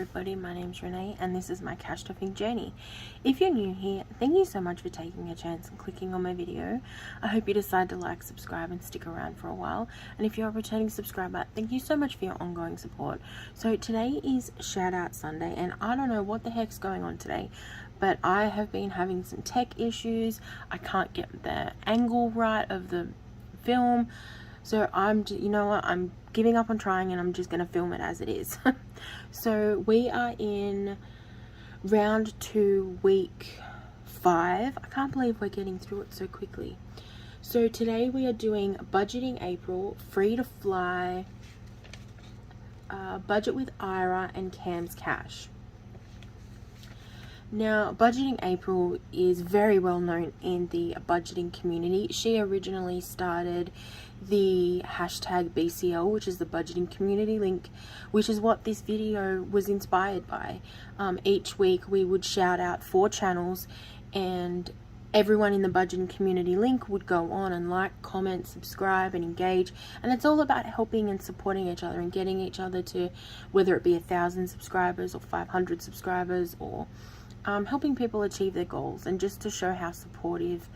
everybody, my name's Renee and this is my cash stuffing journey. If you're new here, thank you so much for taking a chance and clicking on my video. I hope you decide to like, subscribe and stick around for a while. And if you're a returning subscriber, thank you so much for your ongoing support. So today is Shoutout Sunday and I don't know what the heck's going on today, but I have been having some tech issues. I can't get the angle right of the film. So you know what, I'm giving up on trying and I'm just going to film it as it is. So we are in round 2, week 5. I can't believe we're getting through it so quickly. So today we are doing Budgeting April, Free to Fly, Budget with Ira and Cam's Cash. Now, Budgeting April is very well known in the budgeting community. She originally started the hashtag BCL, which is the budgeting community link, which is what this video was inspired by. Each week we would shout out 4 channels and everyone in the budgeting community link would go on and like, comment, subscribe and engage. And it's all about helping and supporting each other and getting each other to, whether it be 1,000 subscribers or 500 subscribers, or helping people achieve their goals, and just to show how supportive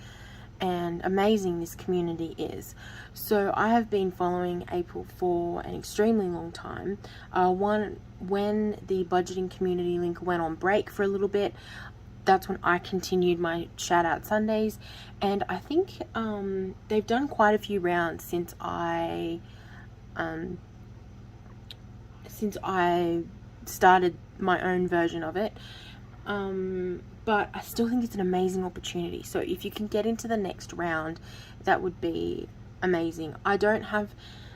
and amazing this community is. So I have been following April for an extremely long time. When the budgeting community link went on break for a little bit, that's when I continued my shout out Sundays, and I think they've done quite a few rounds since I started my own version of it. But I still think it's an amazing opportunity. So if you can get into the next round, that would be amazing. I don't have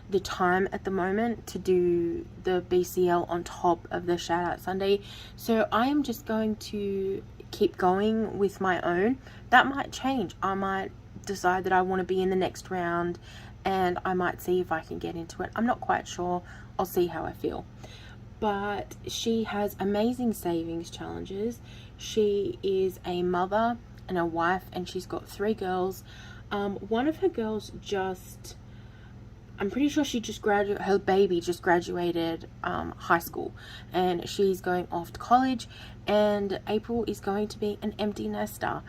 the time at the moment to do the BCL on top of the shout out Sunday, so I am just going to keep going with my own. That might change. I might decide that I want to be in the next round and I might see if I can get into it. I'm not quite sure. I'll see how I feel. But she has amazing savings challenges. She is a mother and a wife, and she's got 3 girls. One of her girls I'm pretty sure her baby just graduated high school, and she's going off to college, and April is going to be an empty nester.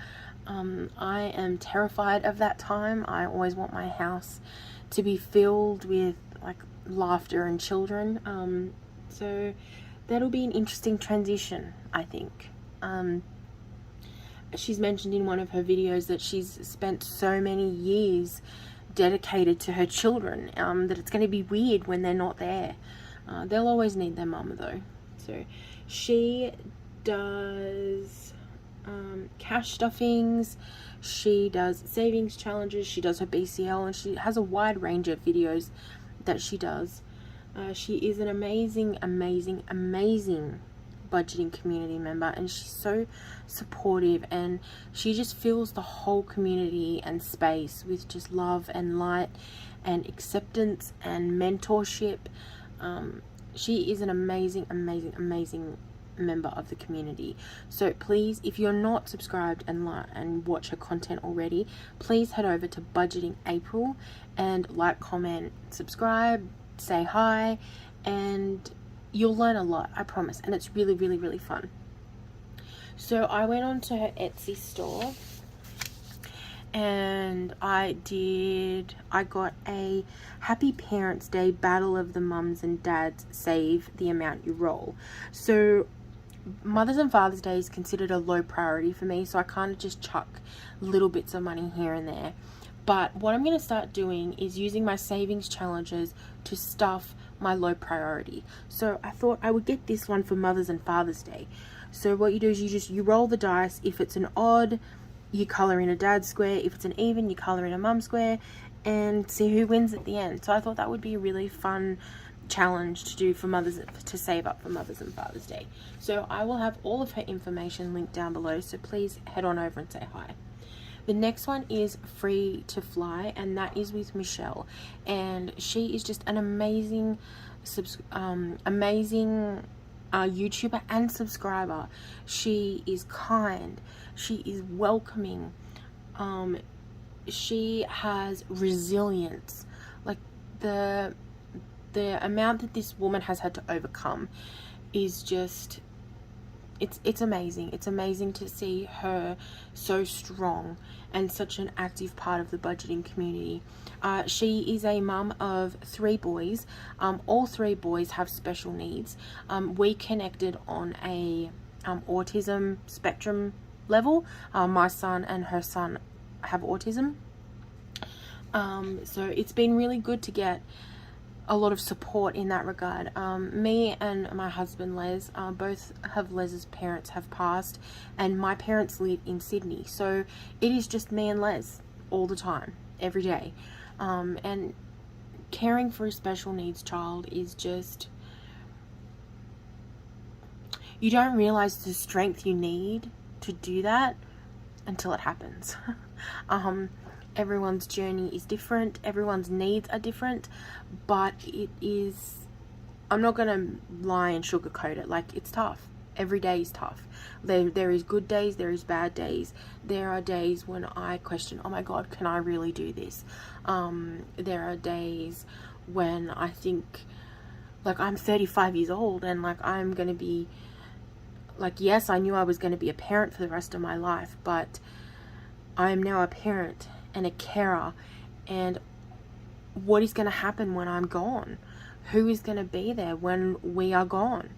I am terrified of that time. I always want my house to be filled with like laughter and children. So that'll be an interesting transition, I think. She's mentioned in one of her videos that she's spent so many years dedicated to her children, that it's going to be weird when they're not there. They'll always need their mama though. So she does cash stuffings, she does savings challenges, she does her BCL, and she has a wide range of videos that she does. She is an amazing budgeting community member, and she's so supportive, and she just fills the whole community and space with just love and light and acceptance and mentorship. She is an amazing member of the community. So please, if you're not subscribed and watch her content already, please head over to Budgeting April and like, comment, subscribe, say hi, and you'll learn a lot, I promise, and it's really fun. So I went on to her Etsy store and I got a Happy Parents Day Battle of the Mums and Dads Save the Amount You Roll. So Mother's and Father's Day is considered a low priority for me, so I kind of just chuck little bits of money here and there. But what I'm going to start doing is using my savings challenges to stuff my low priority. So I thought I would get this one for Mother's and Father's Day. So what you do is you roll the dice. If it's an odd, you colour in a dad square. If it's an even, you colour in a mum square, and see who wins at the end. So I thought that would be a really fun challenge to do for to save up for Mother's and Father's Day. So I will have all of her information linked down below, so please head on over and say hi. The next one is Free to Fly, and that is with Michelle, and she is just an amazing YouTuber and subscriber. She is kind, she is welcoming, she has resilience. Like the amount that this woman has had to overcome is just, it's amazing. It's amazing to see her so strong and such an active part of the budgeting community. She is a mum of 3 boys. All 3 boys have special needs. We connected on a autism spectrum level. My son and her son have autism. So it's been really good to get a lot of support in that regard. Me and my husband Les, both of Les's parents have passed, and my parents live in Sydney, so it is just me and Les all the time, every day. And caring for a special needs child is just, you don't realize the strength you need to do that until it happens. Everyone's journey is different, everyone's needs are different, but it is, I'm not gonna lie and sugarcoat it, like, it's tough. Every day is tough. There is good days, there is bad days. There are days when I question, oh my god, can I really do this? There are days when I think, like, I'm 35 years old and like I'm gonna be, like, yes, I knew I was gonna be a parent for the rest of my life, but I am now a parent and a carer, and what is going to happen when I'm gone? Who is going to be there when we are gone?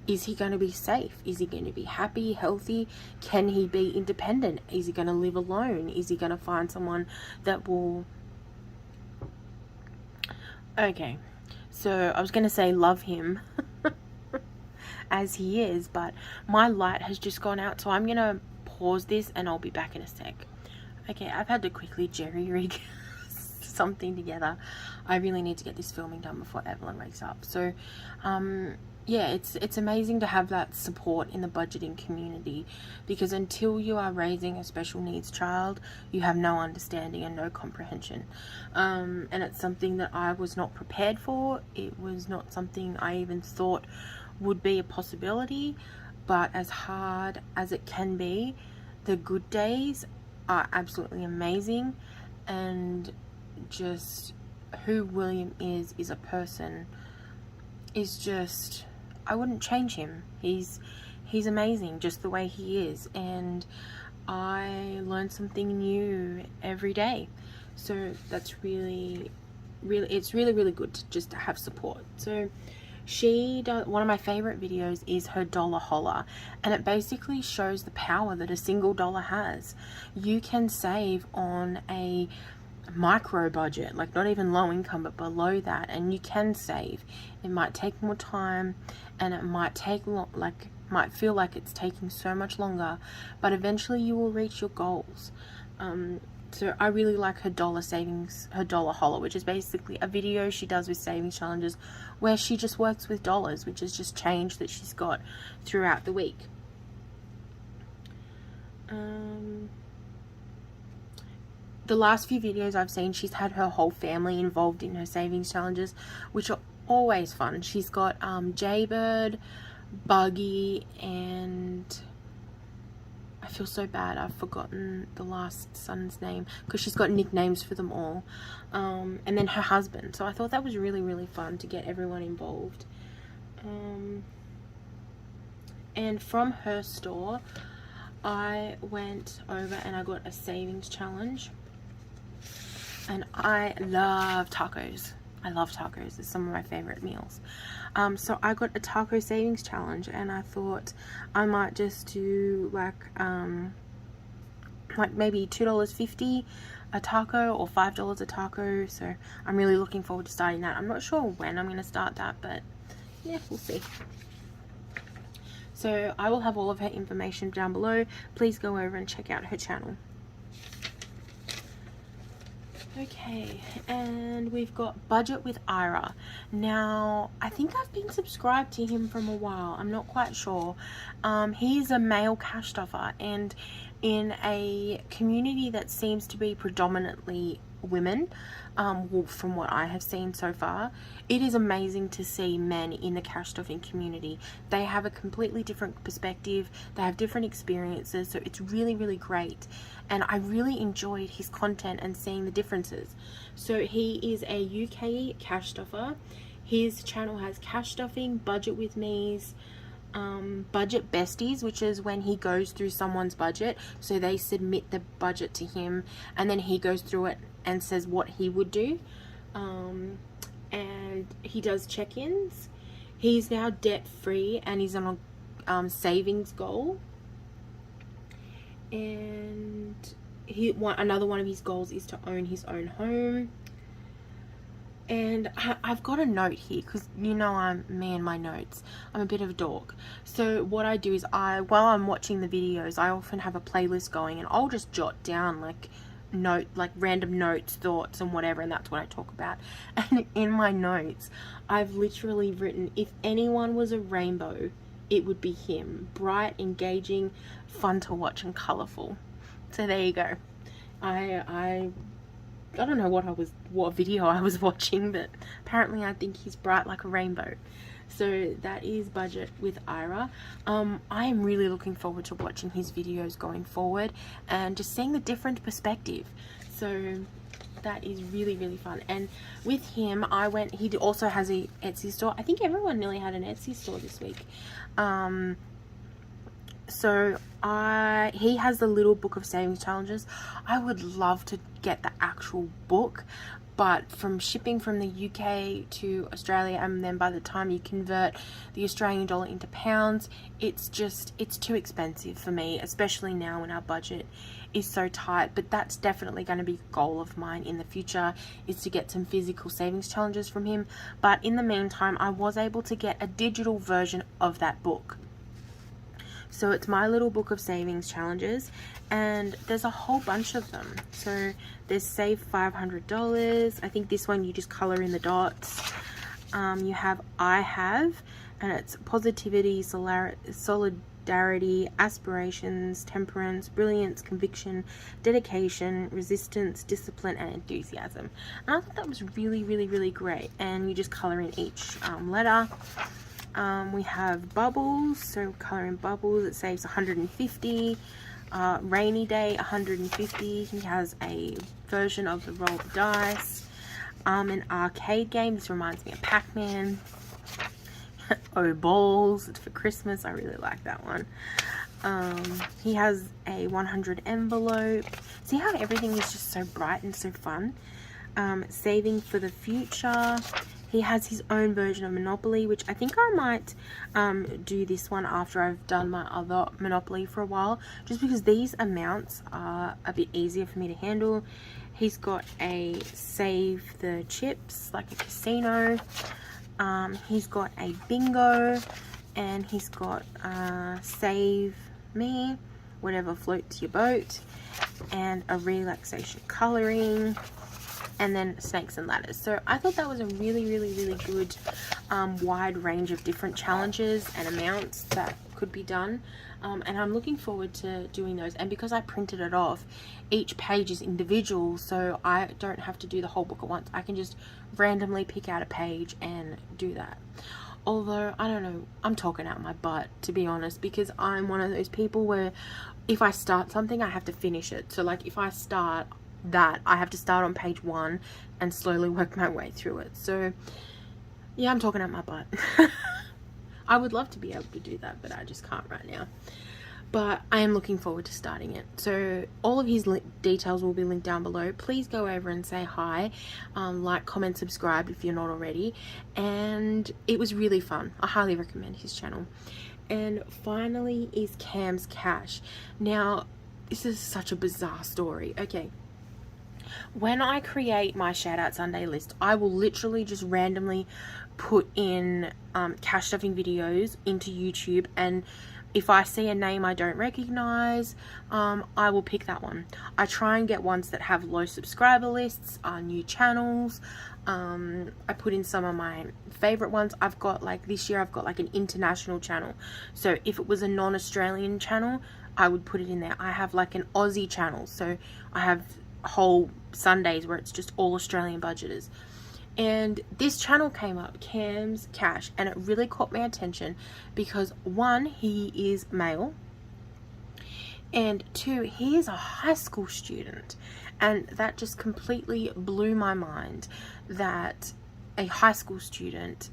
Is he going to be safe? Is he going to be happy, healthy? Can he be independent? Is he going to live alone? Is he going to find someone that will... Okay, so I was going to say love him as he is, but my light has just gone out, so I'm going to pause this and I'll be back in a sec. Okay, I've had to quickly jerry-rig something together. I really need to get this filming done before Evelyn wakes up. So, yeah, it's amazing to have that support in the budgeting community, because until you are raising a special needs child, you have no understanding and no comprehension. And it's something that I was not prepared for. It was not something I even thought would be a possibility, but as hard as it can be, the good days are absolutely amazing. And just who William is a person is just, I wouldn't change him. He's amazing just the way he is, and I learn something new every day. So that's really it's really good to just have support. So she does, one of my favorite videos is her dollar holler, and it basically shows the power that a single dollar has. You can save on a micro budget, like not even low income but below that, and you can save. It might take more time and it might take might feel like it's taking so much longer, but eventually you will reach your goals. So I really like her dollar savings, her dollar holler, which is basically a video she does with savings challenges where she just works with dollars, which is just change that she's got throughout the week. The last few videos I've seen, she's had her whole family involved in her savings challenges, which are always fun. She's got Jaybird, Buggy, and I feel so bad, I've forgotten the last son's name, because she's got nicknames for them all, and then her husband. So I thought that was really fun to get everyone involved. And from her store I went over and I got a savings challenge, and I love tacos. I love tacos. It's some of my favorite meals. So I got a taco savings challenge, and I thought I might just do like maybe $2.50 a taco or $5 a taco. So I'm really looking forward to starting that. I'm not sure when I'm going to start that, but yeah, we'll see. So I will have all of her information down below. Please go over and check out her channel. Okay, and we've got Budget with Ira. Now, I think I've been subscribed to him from a while. I'm not quite sure. He's a male cash stuffer, and in a community that seems to be predominantly women, well, from what I have seen so far, it is amazing to see men in the cash stuffing community. They have a completely different perspective, they have different experiences, so it's really great, and I really enjoyed his content and seeing the differences. So he is a UK cash stuffer. His channel has cash stuffing, budget with me's, budget besties, which is when he goes through someone's budget, so they submit the budget to him and then he goes through it and says what he would do. And he does check-ins. He's now debt free and he's on a savings goal, and another one of his goals is to own his own home. And I've got a note here because you know me and my notes, I'm a bit of a dork. So what I do is while I'm watching the videos, I often have a playlist going and I'll just jot down like random notes, thoughts and whatever, and that's what I talk about. And in my notes I've literally written, if anyone was a rainbow, it would be him. Bright, engaging, fun to watch and colourful. So there you go. I don't know what video I was watching, but apparently I think he's bright like a rainbow. So that is Budget with Ira. I am really looking forward to watching his videos going forward and just seeing the different perspective. So that is really, really fun. And with him, he also has a Etsy store. I think everyone nearly had an Etsy store this week. So he has the little book of savings challenges. I would love to get the actual book, but from shipping from the UK to Australia, and then by the time you convert the Australian dollar into pounds, it's too expensive for me, especially now when our budget is so tight. But that's definitely going to be a goal of mine in the future, is to get some physical savings challenges from him. But in the meantime, I was able to get a digital version of that book. So it's my little book of savings challenges, and there's a whole bunch of them. So there's save $500. I think this one you just color in the dots. You have I have, and it's positivity, solidarity, aspirations, temperance, brilliance, conviction, dedication, resistance, discipline, and enthusiasm. And I thought that was really, really, really great. And you just color in each letter. We have bubbles, so color in bubbles. It saves 150. Rainy day, 150. He has a version of the roll the dice. An arcade game. This reminds me of Pac-Man. Oh, balls. It's for Christmas. I really like that one. He has a 100 envelope. See how everything is just so bright and so fun? Saving for the future. He has his own version of Monopoly, which I think I might do this one after I've done my other Monopoly for a while, just because these amounts are a bit easier for me to handle. He's got a save the chips, like a casino. He's got a bingo, and he's got save me, whatever floats your boat, and a relaxation coloring, and then snakes and ladders. So I thought that was a really, really, really good wide range of different challenges and amounts that could be done. And I'm looking forward to doing those. And because I printed it off, each page is individual, so I don't have to do the whole book at once. I can just randomly pick out a page and do that. Although, I don't know, I'm talking out my butt, to be honest, because I'm one of those people where if I start something, I have to finish it. So like if I start that, I have to start on page 1 and slowly work my way through it. So yeah, I'm talking out my butt. I would love to be able to do that, but I just can't right now. But I am looking forward to starting it. So all of his details will be linked down below. Please go over and say hi, like, comment, subscribe if you're not already. And it was really fun. I highly recommend his channel. And finally is Cam's Cash. Now, this is such a bizarre story. Okay. When I create my Shoutout Sunday list, I will literally just randomly put in cash stuffing videos into YouTube, and if I see a name I don't recognize, I will pick that one. I try and get ones that have low subscriber lists, new channels. I put in some of my favorite ones. I've got like this year I've got like an international channel, so if it was a non-Australian channel, I would put it in there. I have like an Aussie channel, so I have whole Sundays where it's just all Australian budgeters. And this channel came up, Cam's Cash, and it really caught my attention because 1, he is male, and 2, he is a high school student, and that just completely blew my mind that a high school student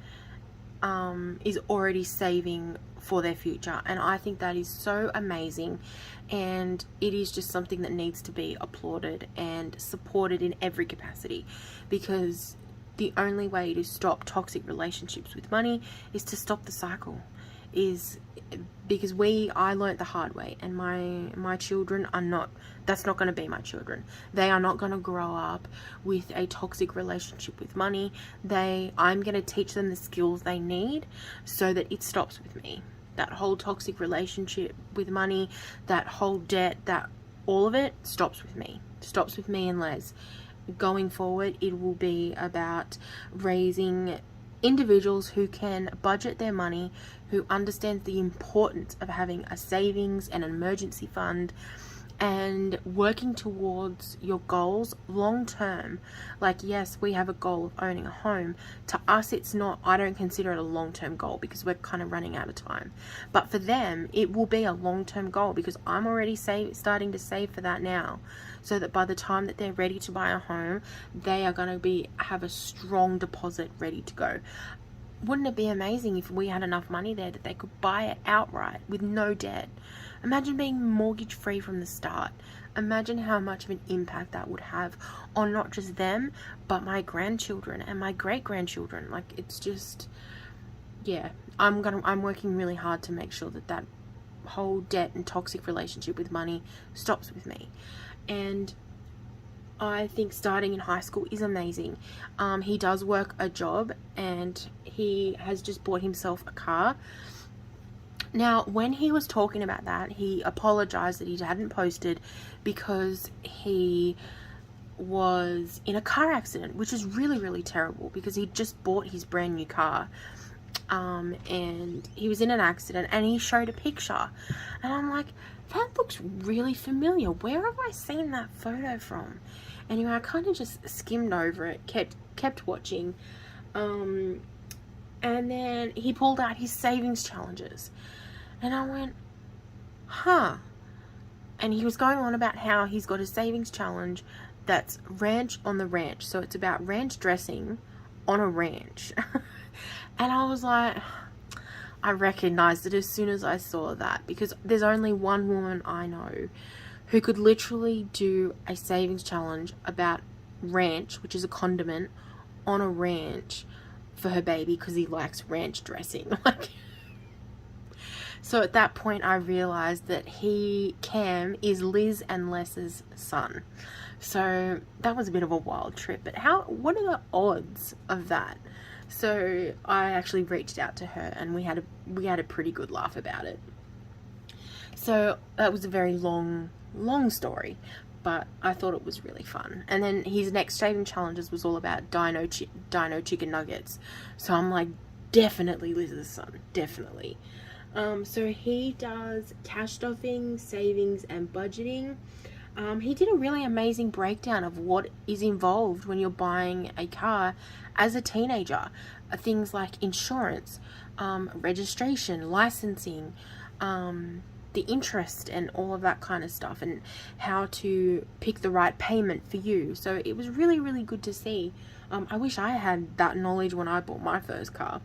is already saving for their future. And I think that is so amazing, and it is just something that needs to be applauded and supported in every capacity, because the only way to stop toxic relationships with money is to stop the cycle. Because I learnt the hard way, and my children are not, that's not going to be my children. They are not going to grow up with a toxic relationship with money. I'm going to teach them the skills they need so that it stops with me. That whole toxic relationship with money, that whole debt, that all of it stops with me. Stops with me and Les. Going forward, it will be about raising individuals who can budget their money, who understand the importance of having a savings and an emergency fund, and working towards your goals long term. Like, yes, we have a goal of owning a home. To us, it's not, I don't consider it a long term goal because we're kind of running out of time. But for them, it will be a long term goal, because I'm already starting to save for that now, so that by the time that they're ready to buy a home, they are going to have a strong deposit ready to go. Wouldn't it be amazing if we had enough money there that they could buy it outright with no debt? Imagine being mortgage free from the start. Imagine how much of an impact that would have on not just them, but my grandchildren and my great grandchildren. Like, it's just, yeah, I'm working really hard to make sure that whole debt and toxic relationship with money stops with me. And I think starting in high school is amazing. He does work a job, and he has just bought himself a car. Now, when he was talking about that, he apologized that he hadn't posted because he was in a car accident, which is really, really terrible, because he just bought his brand new car. And he was in an accident, and he showed a picture, and I'm like, that looks really familiar. Where have I seen that photo from? Anyway, I kind of just skimmed over it, kept watching, and then he pulled out his savings challenges, and I went, huh. And he was going on about how he's got a savings challenge that's ranch on the ranch, so it's about ranch dressing on a ranch. And I was like, I recognized it as soon as I saw that, because there's only one woman I know who could literally do a savings challenge about ranch, which is a condiment, on a ranch for her baby because he likes ranch dressing. So at that point, I realized that Cam, is Liz and Les's son. So that was a bit of a wild trip. But what are the odds of that? So I actually reached out to her, and we had a pretty good laugh about it. So that was a very long story, but I thought it was really fun. And then his next shaving challenges was all about dino chicken nuggets. So I'm like, definitely Liz's son, definitely. So he does cash stuffing, savings, and budgeting. He did a really amazing breakdown of what is involved when you're buying a car as a teenager. Things like insurance, registration, licensing, the interest, and all of that kind of stuff, and how to pick the right payment for you. So it was really, really good to see. I wish I had that knowledge when I bought my first car.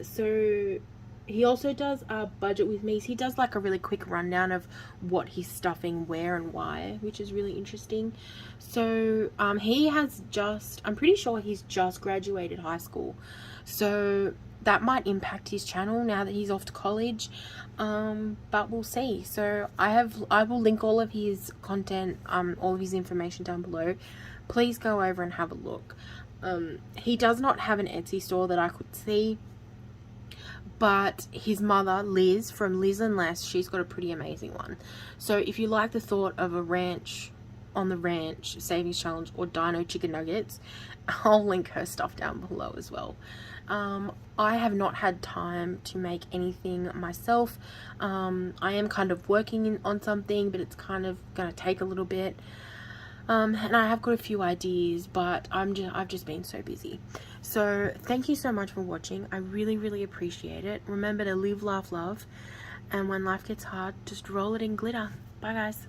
So he also does budget with me. So he does like a really quick rundown of what he's stuffing where and why, which is really interesting. So he has I'm pretty sure he's just graduated high school, so that might impact his channel now that he's off to college, but we'll see. So I will link all of his content, all of his information down below. Please go over and have a look. He does not have an Etsy store that I could see, but his mother, Liz, from Liz and Les, she's got a pretty amazing one. So if you like the thought of a ranch on the ranch savings challenge or dino chicken nuggets, I'll link her stuff down below as well. I have not had time to make anything myself. I am kind of working on something, but it's kind of going to take a little bit. And I have got a few ideas, but I've just been so busy. So thank you so much for watching. I really, really appreciate it. Remember to live, laugh, love. And when life gets hard, just roll it in glitter. Bye, guys.